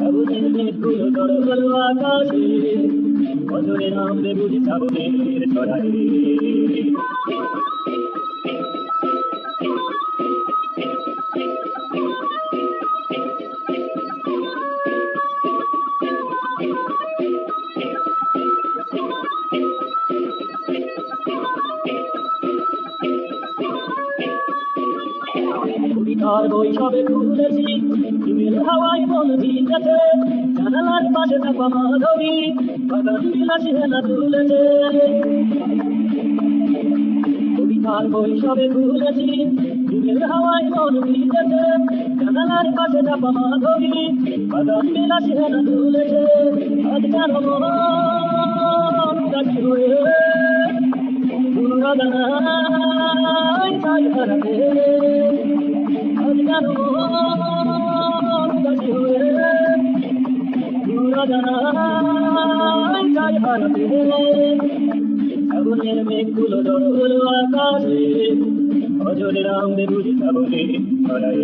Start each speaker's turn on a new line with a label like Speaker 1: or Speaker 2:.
Speaker 1: শ্রাবণের মেঘগুলো জড়ো হলো আকাশে, বছরে নামবে বুঝি শ্রাবণের ছড়ায়। কবিতার বই সবে খুলেছি, হিমেল হাওয়ায় মন ভিজেছে, জানালার পাশে থাকা মাধবী বাগান বিলাসী হেনা তুলেছে। কবিতার বই সবে খুলেছি, হিমেল হাওয়ায় মন ভিজেছে, জানালার পাশে থাকা মাধবী বাগান বিলাসী হেনা তুলেছে। আজ কেন মন উদাসী হয়ে দুরাদানায় সাজ হারাতে, আজ কেন উদাসী হয়ে দুরাদানায় সাজ হারাতে। শ্রাবণের মেঘগুলো জড়ো হলো আকাশে, বছরে নামবে বুঝি শ্রাবণের ছড়ায়।